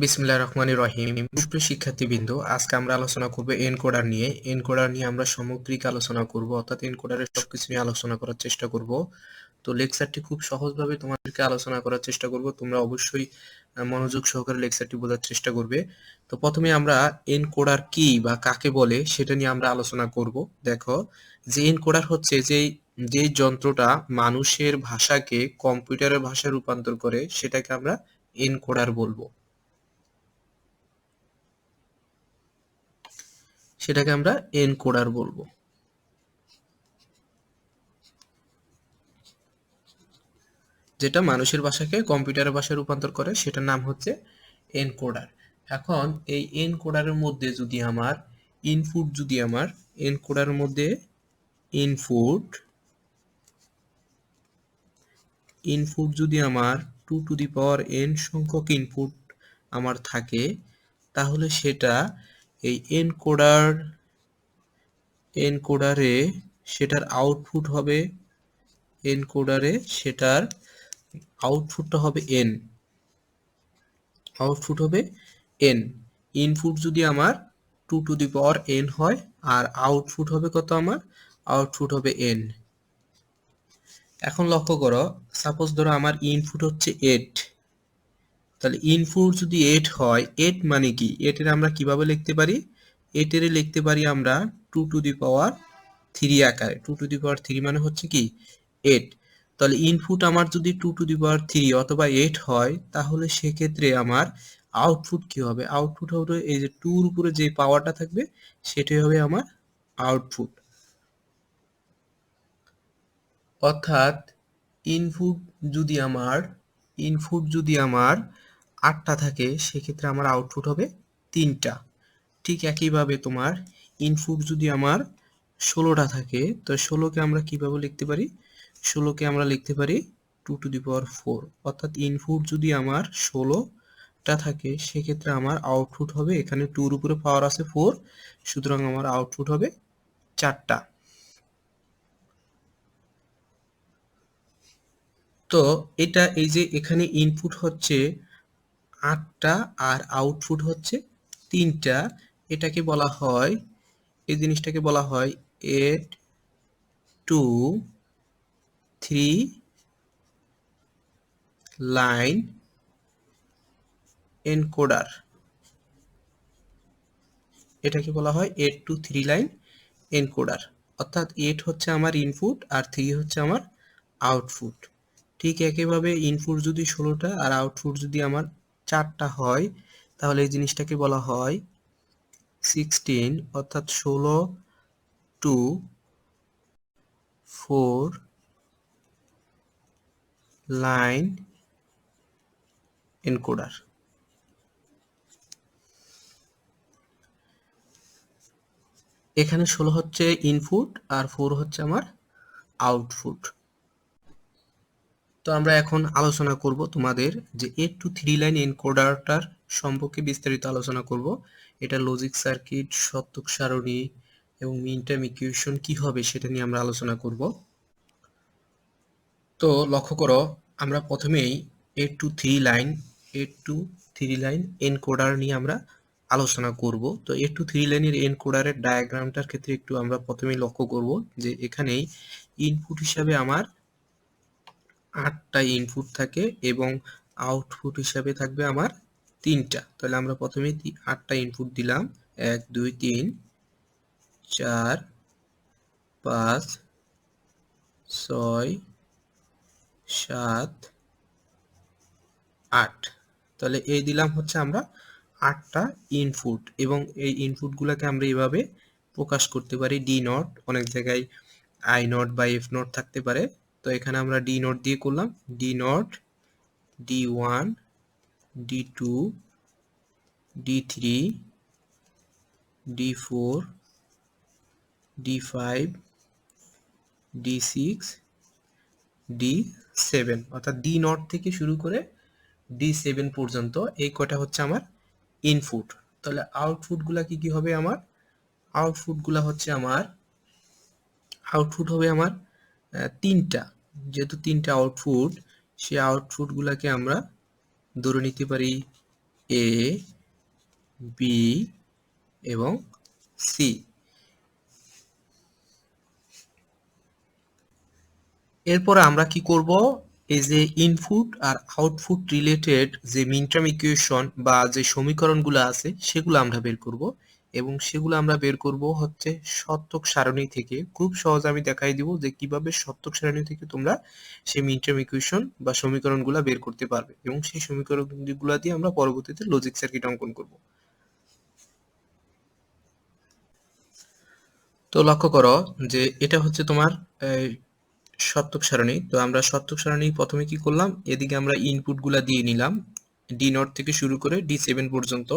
বিসমিল্লাহির রহমানির রহিম। সুপ্রিয় শিক্ষার্থীবৃন্দ, আজকে আমরা আলোচনা করব এনকোডার নিয়ে। এনকোডার নিয়ে আমরা সামগ্রিক আলোচনা করব, অর্থাৎ এনকোডারের সবকিছু নিয়ে আলোচনা করার চেষ্টা করব। তো লেকচারটি খুব সহজভাবে তোমাদেরকে আলোচনা করার চেষ্টা করব। তোমরা অবশ্যই মনোযোগ সহকারে লেকচারটি বোঝার চেষ্টা করবে। তো প্রথমে আমরা এনকোডার কি বা কাকে বলে সেটা নিয়ে আমরা আলোচনা করব। দেখো, যে এনকোডার হচ্ছে যে যন্ত্রটা মানুষের ভাষাকে কম্পিউটারের ভাষায় রূপান্তর করে সেটাকে আমরা এনকোডার বলবো। সেটাকে আমরা এনকোডার বলবো। যেটা মানুষের ভাষাকে কম্পিউটারের ভাষায় রূপান্তর করে সেটার নাম হচ্ছে এনকোডার। এখন এই এনকোডারের মধ্যে যদি আমার এনকোডারের মধ্যে ইনপুট ইনপুট যদি আমার 2n সংখ্যক ইনপুট আমার থাকে, তাহলে সেটা এই এনকোডারে সেটার আউটপুট হবে সেটার আউটপুটটা হবে n। ইনপুট যদি আমার 2n হয় আর আউটপুট হবে কত, আমার আউটপুট হবে n। এখন লক্ষ্য করো, সাপোজ ধরো আমার ইনপুট হচ্ছে 8, তাহলে ইনপুট যদি 8 হয়, 8 মানে কি, 8 এর আমরা কিভাবে লিখতে পারি, 8 এর লিখতে পারি আমরা 2 আকারে। 2 মানে হচ্ছে কি 8। তাহলে ইনপুট আমার যদি 2 অথবা 8 হয়, তাহলে সেক্ষেত্রে আমার আউটপুট কি হবে, আউটপুট হবে এই যে 2 এর উপরে যে পাওয়ারটা থাকবে সেটাই হবে আমার আউটপুট। অর্থাৎ ইনপুট যদি আমার 8টা থাকে, সেক্ষেত্রে আমার আউটপুট হবে 3টা। ঠিক একইভাবে তোমার ইনপুট যদি আমার 16টা থাকে, তো 16কে আমরা কিভাবে লিখতে পারি, 16কে আমরা লিখতে পারি 2 অর্থাৎ ইনপুট যদি আমার 16টা থাকে, সেক্ষেত্রে আমার আউটপুট হবে, এখানে 2 এর উপরে পাওয়ার আছে 4, সুতরাং আমার আউটপুট হবে 4টা। তো এটা এই যে এখানে ইনপুট হচ্ছে 8টা আর আউটপুট হচ্ছে 3টা, এটাকে বলা হয়, এই জিনিসটাকে বলা হয় 8 to 3 লাইন এনকোডার। এটাকে বলা হয় 8 to 3 লাইন এনকোডার। অর্থাৎ 8 হচ্ছে আমার ইনপুট আর 3 হচ্ছে আমার আউটপুট। ঠিক একইভাবে ইনপুট যদি 16টা আর আউটপুট যদি আমার 4টা হয়, তাহলে এই জিনিসটাকে বলা হয় 16, অর্থাৎ 16 to 4 লাইন এনকোডার। এখানে 16 হচ্ছে ইনপুট আর 4 হচ্ছে আমার আউটপুট। তো আমরা এখন আলোচনা করব তোমাদের যে 8 to 3 লাইন এনকোডারটার সম্পর্কে বিস্তারিত আলোচনা করব। এটা লজিক সার্কিট, সত্যক সারণী এবং মিন টাইম ইকুয়েশন কি হবে সেটা নিয়ে আমরা আলোচনা করব। তো লক্ষ্য করো, আমরা প্রথমেই 8 to 3 লাইন এনকোডার নিয়ে আমরা আলোচনা করব। তো 8 to 3 লাইনের এনকোডারের ডায়াগ্রামটার ক্ষেত্রে একটু আমরা প্রথমেই লক্ষ্য করব যে এখানেই ইনপুট হিসাবে আমার 8টা ইনপুট থাকে এবং আউটপুট হিসাবে থাকবে আমার 3টা। তাহলে আমরা প্রথমেই 8টা ইনপুট দিলাম, 1 2 3 4 5 6 7 8। তাহলে এই দিলাম হচ্ছে আমরা 8টা ইনপুট, এবং এই ইনপুটগুলোকে আমরা এইভাবে প্রকাশ করতে পারি ডি নট, অনেক জায়গায় আই নট বা এফ নট থাকতে পারে। তো এখানে আমরা ডি নট দিয়ে করলাম, D not, D1, D2, D3, D4, D5, D6, D7, অর্থাৎ ডি নট থেকে শুরু করে D7 পর্যন্ত এই কয়টা হচ্ছে আমার ইনপুট। তাহলে আউটপুটগুলা কি কি হবে, আমার আউটপুটগুলা হচ্ছে আমার আউটপুট হবে আমার 3টা। যেহেতু 3টা আউটপুট, সেই আউটপুটগুলাকে আমরা ধরে নিতে পারি এ, বি এবং সি। এরপরে আমরা কি করব, এই যে ইনপুট আর আউটপুট রিলেটেড যে মিনটার্ম ইকুয়েশন বা যে সমীকরণগুলো আছে সেগুলো আমরা বের করব, এবং সেগুলো আমরা বের করব হচ্ছে সত্যক সারণী থেকে। খুব সহজ আমি দেখাই দিব যে কিভাবে সত্যক সারণী থেকে তোমরা সেই মিনটার্ম ইকুয়েশন বা সমীকরণগুলো বের করতে পারবে, এবং সেই সমীকরণগুলো দিয়ে আমরা পরবর্তীতে লজিক সার্কিট অঙ্কন করব। তো লক্ষ্য করো যে এটা হচ্ছে তোমার সত্যক সারণী। তো আমরা সত্যক সারণী প্রথমে কি করলাম, এদিকে আমরা ইনপুট গুলা দিয়ে নিলাম D0 থেকে শুরু করে D7 পর্যন্ত,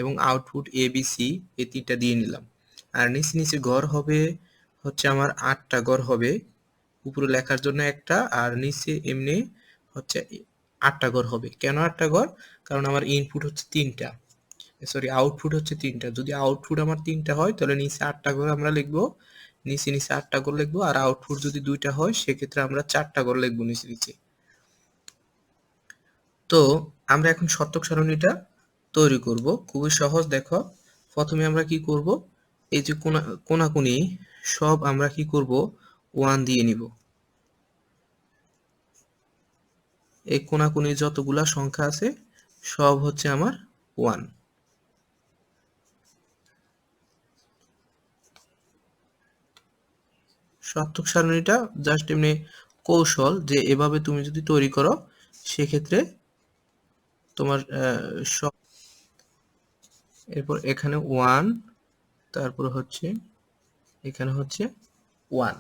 এবং আউটপুট এ বি সি এই তিনটা দিয়ে নিলাম। আর নিচে নিচে ঘর হবে হচ্ছে আমার 8টা ঘর হবে, উপরে লেখার জন্য একটা, আর নিচে এমনি হচ্ছে 8টা ঘর হবে। কেন 8টা ঘর? কারণ আমার ইনপুট হচ্ছে 3টা, সরি আউটপুট হচ্ছে 3টা। যদি আউটপুট আমার 3টা হয় তাহলে নিচে 8টা ঘর আমরা লিখবো, নিচে নিচে 8টা ঘর লিখবো। আর আউটপুট যদি 2টা হয় সেক্ষেত্রে আমরা 4টা ঘর লিখবো নিচে নিচে। তো আমরা এখন শতক সারণীটা তৈরি করব, খুবই সহজ। দেখো প্রথমে আমরা কি করব, এই যে কোনাকুনি সব আমরা কি করব, 1 দিয়ে নিব। এই কোনাকুনি যতগুলা সংখ্যা আছে সব হচ্ছে আমার 1। শতক সারণীটা জাস্ট এমনি কৌশল, যে এভাবে তুমি যদি তৈরি করো সেক্ষেত্রে তোমার এরপর এখানে 1, তারপর হচ্ছে এখানে হচ্ছে 1।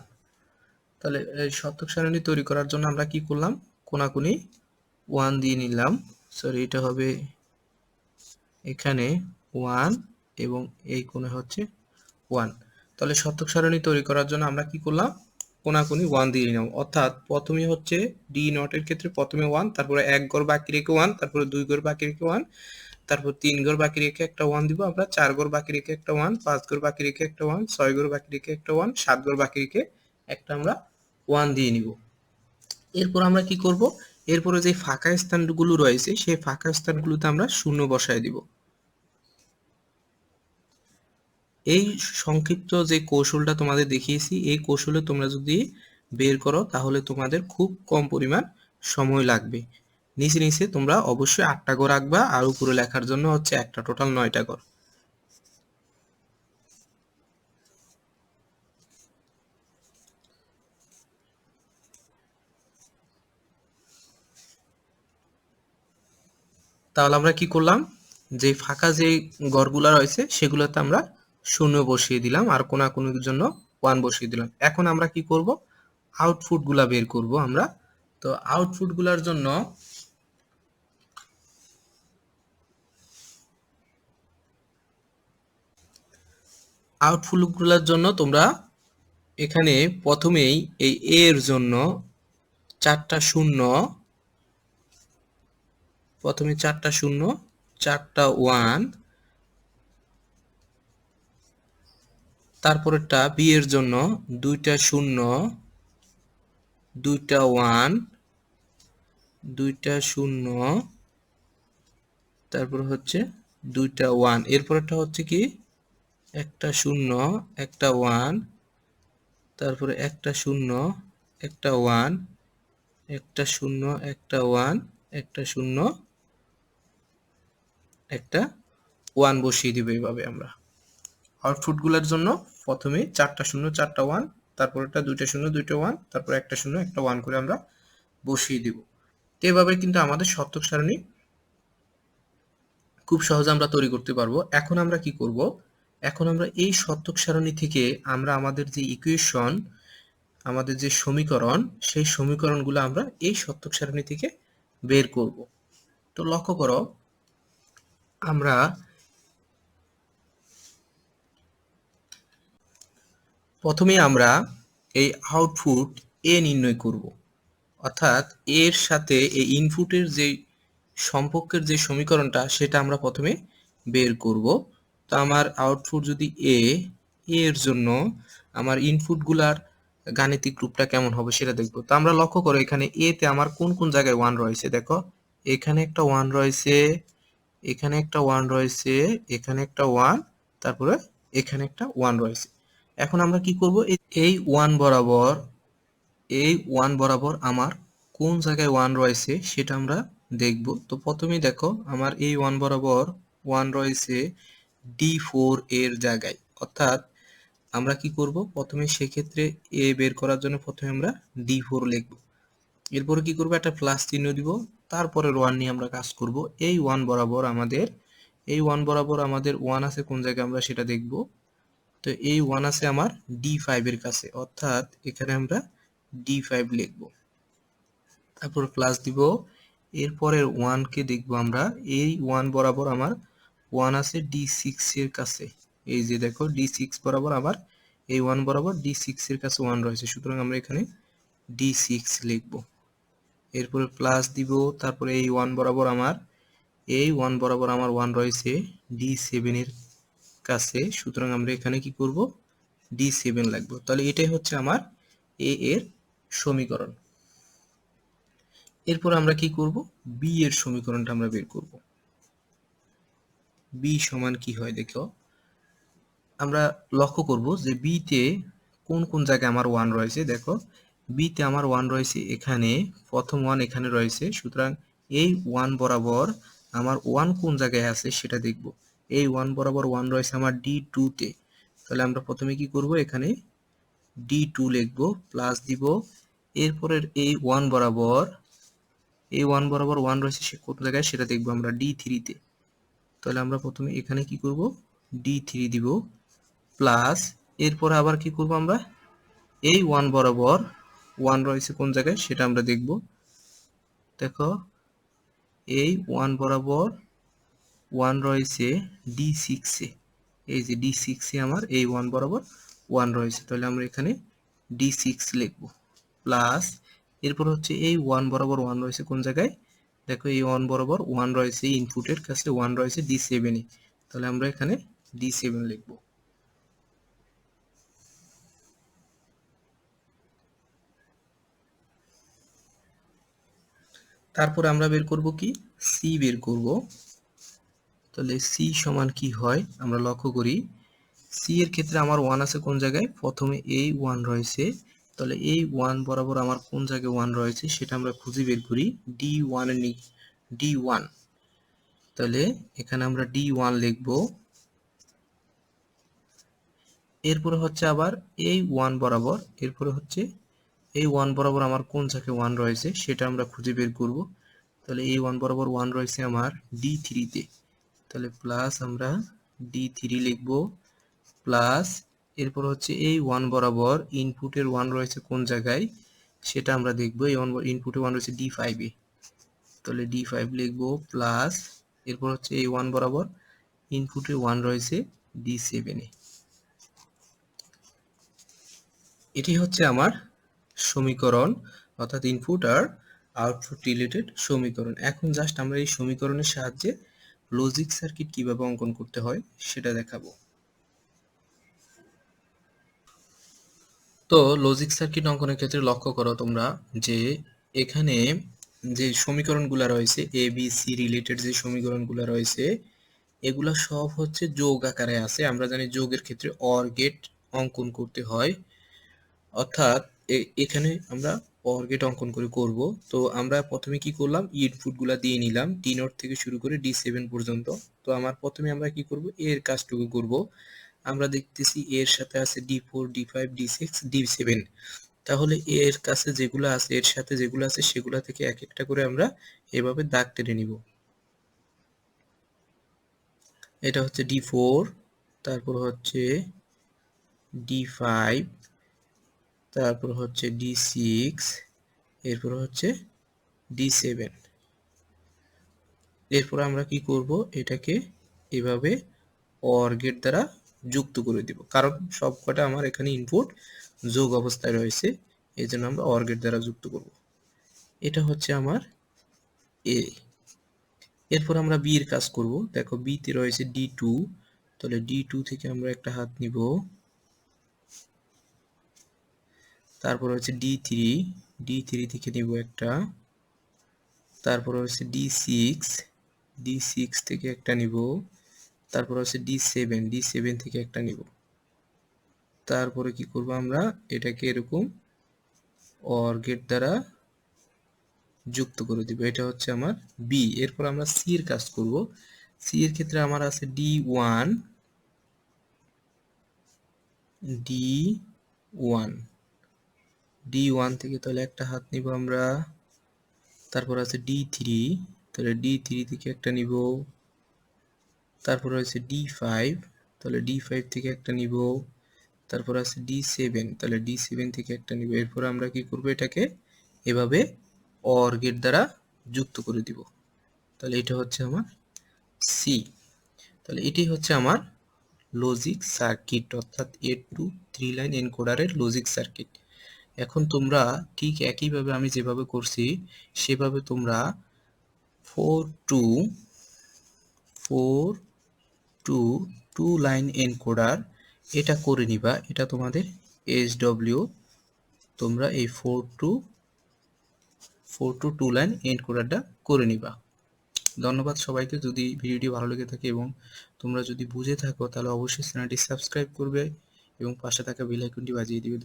তাহলে এই শতক সারণী তৈরি করার জন্য আমরা কি করলাম, কোনাকুনি 1 দিয়ে নিলাম। সরি, এটা হবে এখানে 1 এবং এই কোণে হচ্ছে 1। তাহলে শতক সারণী তৈরি করার জন্য আমরা কি করলাম, কোনাকুনি 1 দিয়ে নিলাম। অর্থাৎ প্রথমে হচ্ছে ডি নটের ক্ষেত্রে প্রথমে 1, তারপরে এক ঘর বাকি রেখে 1, তারপরে 2 ঘর বাকি রেখে 1, তারপর 3 ঘর বাকি রেখে একটা 1 দিব আমরা, 4 ঘর বাকি রেখে একটা 1, 5 ঘর বাকি রেখে একটা 1, 6 ঘর বাকি রেখে একটা 1, 7 ঘর বাকি রেখে একটা আমরা 1 দিয়ে নিব। এরপর আমরা কি করব, এরপরে যে ফাঁকা স্থানগুলো রয়েছে সেই ফাঁকা স্থানগুলোতে আমরা শূন্য বসায় দিব। এই সংক্ষিপ্ত যে কৌশলটা তোমাদের দেখিয়েছি, এই কৌশলে তোমরা যদি বের করো তাহলে তোমাদের খুব কম পরিমাণ সময় লাগবে। নিচে নিচে তোমরা অবশ্যই 8টা ঘর রাখবা, আর উপরে লেখার জন্য হচ্ছে একটা, টোটাল 9টা ঘর। তাহলে আমরা কি করলাম, যে ফাঁকা যে ঘরগুলা রয়েছে সেগুলোতে আমরা শূন্য বসিয়ে দিলাম, আর কোনাকুনির জন্য 1 বসিয়ে দিলাম। এখন আমরা কি করব, আউটপুট গুলা বের করব আমরা। তো আউটপুট গুলার জন্য তোমরা এখানে প্রথমেই এই এ এর জন্য 4টা শূন্য, প্রথমে 4টা শূন্য, 4টা 1, তারপরেরটা বি এর জন্য 2টা শূন্য, 2টা 1, 2টা শূন্য, তারপর হচ্ছে 2টা 1। এরপরেরটা হচ্ছে কি, একটা শূন্য, একটা 1, তারপরে একটা শূন্য, একটা 1, একটা শূন্য, একটা 1, একটা শূন্য, একটা 1 বসিয়ে দিব। এইভাবে আমরা আউটপুট গুলোর জন্য প্রথমে 4টা শূন্য, 4টা 1, তারপরটা 2টা শূন্য, 2টা 1, তারপর একটা শূন্য, একটা 1 করে আমরা বসিয়ে দিব। তো এভাবে কিন্তু আমাদের শতক সারণী খুব সহজে আমরা তৈরি করতে পারবো। এখন আমরা কি করব, এখন আমরা এই শতক সারণী থেকে আমরা আমাদের যে ইকুয়েশন, আমাদের যে সমীকরণ, সেই সমীকরণগুলো আমরা এই শতক সারণী থেকে বের করব। তো লক্ষ্য করো, আমরা প্রথমে আমরা এই আউটপুট এ নির্ণয় করব। অর্থাৎ এর সাথে এই ইনপুটের যে সম্পর্কের যে সমীকরণটা সেটা আমরা প্রথমে বের করব। তো আমার আউটপুট যদি এ, এর জন্য আমার ইনপুটগুলার গাণিতিক রূপটা কেমন হবে সেটা দেখব। তো আমরা লক্ষ্য করো এখানে এ তে আমার কোন কোন জায়গায় 1 রয়েছে। দেখো এখানে একটা 1 রয়েছে, এখানে একটা 1 রয়েছে, এখানে একটা 1, তারপরে এখানে একটা 1 রয়েছে। এখন আমরা কি করব, এই 1 বরাবর, এই 1 বরাবর আমার কোন জায়গায় 1 রয়েছে সেটা আমরা দেখব। তো প্রথমেই দেখো আমার এই 1 বরাবর 1 রয়েছে D4 এর জায়গায়, অর্থাৎ আমরা কি করব, প্রথমে সেক্ষেত্রে এ বের করার জন্য প্রথমে আমরা D4 লিখব। এরপরে কি করব, একটা প্লাস চিহ্ন দিব, তারপরে 1 নিয়ে আমরা কাজ করব। এই 1 বরাবর আমাদের, এই 1 বরাবর আমাদের 1 আছে কোন জায়গায় আমরা সেটা দেখব। তো এই 1 আছে আমার D5 এর কাছে, অর্থাৎ এখানে আমরা D5 লিখব, তারপর প্লাস দিব। এরপরের 1 কে দেখব আমরা, এই 1 বরাবর আমার 1 আছে D6 এর কাছে। এই যে দেখো D6 বরাবর আমার, এই 1 বরাবর D6 এর কাছে 1 রয়েছে, সুতরাং আমরা এখানে D6 লিখব। এরপরে প্লাস দিব, তারপরে এই 1 বরাবর আমার, এই 1 বরাবর আমার 1 রয়েছে D7 এর কাছে, সুতরাং আমরা এখানে কি করব, D7 লিখব। তাহলে এটাই হচ্ছে আমার এ এর সমীকরণ। এরপর আমরা কি করব, বি এর সমীকরণটা আমরা বের করব। বি সমান কি হয় দেখো, আমরা লক্ষ্য করব যে বি তে কোন কোন জায়গায় আমার 1 রয়েছে। দেখো বি তে আমার 1 রয়েছে এখানে, প্রথম 1 এখানে রয়েছে, সুতরাং এই 1 বরাবর আমার 1 কোন জায়গায় আছে সেটা দেখব। এই 1 বরাবর 1 রয়েছে আমার D2 তে, তাহলে আমরা প্রথমে কি করব, এখানে D2 লিখব, প্লাস দিব। এরপরের এই 1 বরাবর, এই 1 বরাবর 1 রয়েছে সে কোন জায়গায় সেটা দেখব আমরা D3 তে, তাহলে আমরা প্রথমে এখানে কি করব, D3 দিব, প্লাস এরপর আবার কি করব আমরা, এই 1 বরাবর 1 রয়েছে কোন জায়গায় সেটা আমরা দেখব। দেখো এই 1 বরাবর 1 রয়েছে D6 এ, এই যে D6 এ আমার এই 1 বরাবর 1 রয়েছে, তাহলে আমরা এখানে D6 লিখব, প্লাস এরপর হচ্ছে এই 1 বরাবর 1 রয়েছে কোন জায়গায়, দেখো এই 1 বরাবর 1 রয়েছে ইনপুটের কাছে, 1 রয়েছে D7 এ, তাহলে আমরা এখানে D7 লিখব। তারপর আমরা বের করব কি, সি বের করব। তাহলে সি সমান কি হয় আমরা লক্ষ্য করি, সি এর ক্ষেত্রে আমার 1 আছে কোন জায়গায়, প্রথমে এই 1 রয়েছে, তাহলে এই 1 বরাবর আমার কোন জায়গায় 1 রয়েছে সেটা আমরা খুঁজে বের করি। D1 এর D1, তাহলে এখানে আমরা D1 লিখব। এরপরে হচ্ছে আবার এই 1 বরাবর, এরপরে হচ্ছে এই 1 বরাবর আমার কোন জায়গায় 1 রয়েছে সেটা আমরা খুঁজে বের করব। তাহলে এই 1 বরাবর 1 রয়েছে আমার D3 তে, তাহলে প্লাস আমরা D3 লিখব, প্লাস এরপর হচ্ছে এই 1 বরাবর ইনপুটের 1 রয়েছে কোন জায়গায় সেটা আমরা দেখব। এই ইনপুটে 1 রয়েছে D5 এ, তাহলে D5 লিখব, প্লাস এরপর হচ্ছে এই 1 বরাবর ইনপুটে 1 রয়েছে D7 এ। এটি হচ্ছে আমার সমীকরণ, অর্থাৎ ইনপুট আর আউটপুট রিলেটেড সমীকরণ। এখন জাস্ট আমরা এই সমীকরণের সাহায্যে লজিক সার্কিট কিভাবে অঙ্কন করতে হয় সেটা দেখাবো। তো লজিক সার্কিট অঙ্কনের ক্ষেত্রে লক্ষ্য করো তোমরা যে এখানে যে সমীকরণগুলো রয়েছে এ বি সি রিলেটেড, যে সমীকরণগুলো রয়েছে এগুলা সব হচ্ছে যোগ আকারে আছে। আমরা জানি যোগের ক্ষেত্রে অর গেট অঙ্কন করতে হয়, অর্থাৎ এখানে আমরা অর গেট অঙ্কন করে করব। তো আমরা প্রথমে কি করলাম, ইনপুট গুলা দিয়ে নিলাম D0 থেকে শুরু করে D7 পর্যন্ত। তো আমার প্রথমে আমরা কি করব, এর কাজটুকু করব। আমরা দেখতেছি এর সাথে আছে D4 D5 D6 D7, তাহলে এর কাছে যেগুলো আছে, এর সাথে যেগুলো আছে সেগুলা থেকে এক একটা করে আমরা এভাবে দাগ টেনে নিব। এটা হচ্ছে D4, তারপর হচ্ছে D5, তারপর হচ্ছে D6, এরপর হচ্ছে D7। এরপর আমরা কি করব, এটাকে এভাবে অর গেট দ্বারা যুক্ত করে দিব, কারণ সবকটা আমার এখানে ইনপুট যোগ অবস্থায় রয়েছে, এই জন্য আমরা অর গেট দ্বারা যুক্ত করব। এটা হচ্ছে আমার এ। এরপর আমরা বি এর কাজ করব। দেখো বি তে রয়েছে D2, তাহলে D2 থেকে আমরা একটা হাত নিব, তারপর হচ্ছে D3, D3 থেকে নিব একটা, তারপর হচ্ছে D6, D6 থেকে একটা নিব, তারপর হচ্ছে D7 থেকে একটা নিব। তারপরে কি করব আমরা, এটাকে এরকম অর গেট দ্বারা যুক্ত করে দিব। এটা হচ্ছে আমার বি। এরপর আমরা সি এর কাজ করব। সি এর ক্ষেত্রে আমার আছে D1 D1 D1 থেকে তাহলে একটা হাত নিব আমরা। তারপর আছে D3, তাহলে D3 থেকে একটা নিব। তারপর আছে D5, তাহলে D5 থেকে একটা নিব। তারপর আছে D7, তাহলে D7 থেকে একটা নিব। এরপর আমরা কি করব, এটাকে এভাবে অর গেট দ্বারা যুক্ত করে দিব। তাহলে এটা হচ্ছে আমার সি। তাহলে এটাই হচ্ছে আমার লজিক সার্কিট, অর্থাৎ 8 to 3 লাইন এনকোডারের লজিক সার্কিট। এখন তোমরা ঠিক একইভাবে আমি যেভাবে করছি সেভাবে তোমরা 4 to 2 লাইন এনকোডার এটা করে নিবা। এটা তোমাদের SW, তোমরা এই 4 to 2 লাইন এনকোডারটা করে নিবা। ধন্যবাদ সবাইকে। যদি ভিডিওটি ভালো লেগে থাকে এবং তোমরা যদি বুঝে থাকো তাহলে অবশ্যই চ্যানেলটি সাবস্ক্রাইব করবে এবং পাশে থাকা বেল আইকনটি বাজিয়ে দিবে।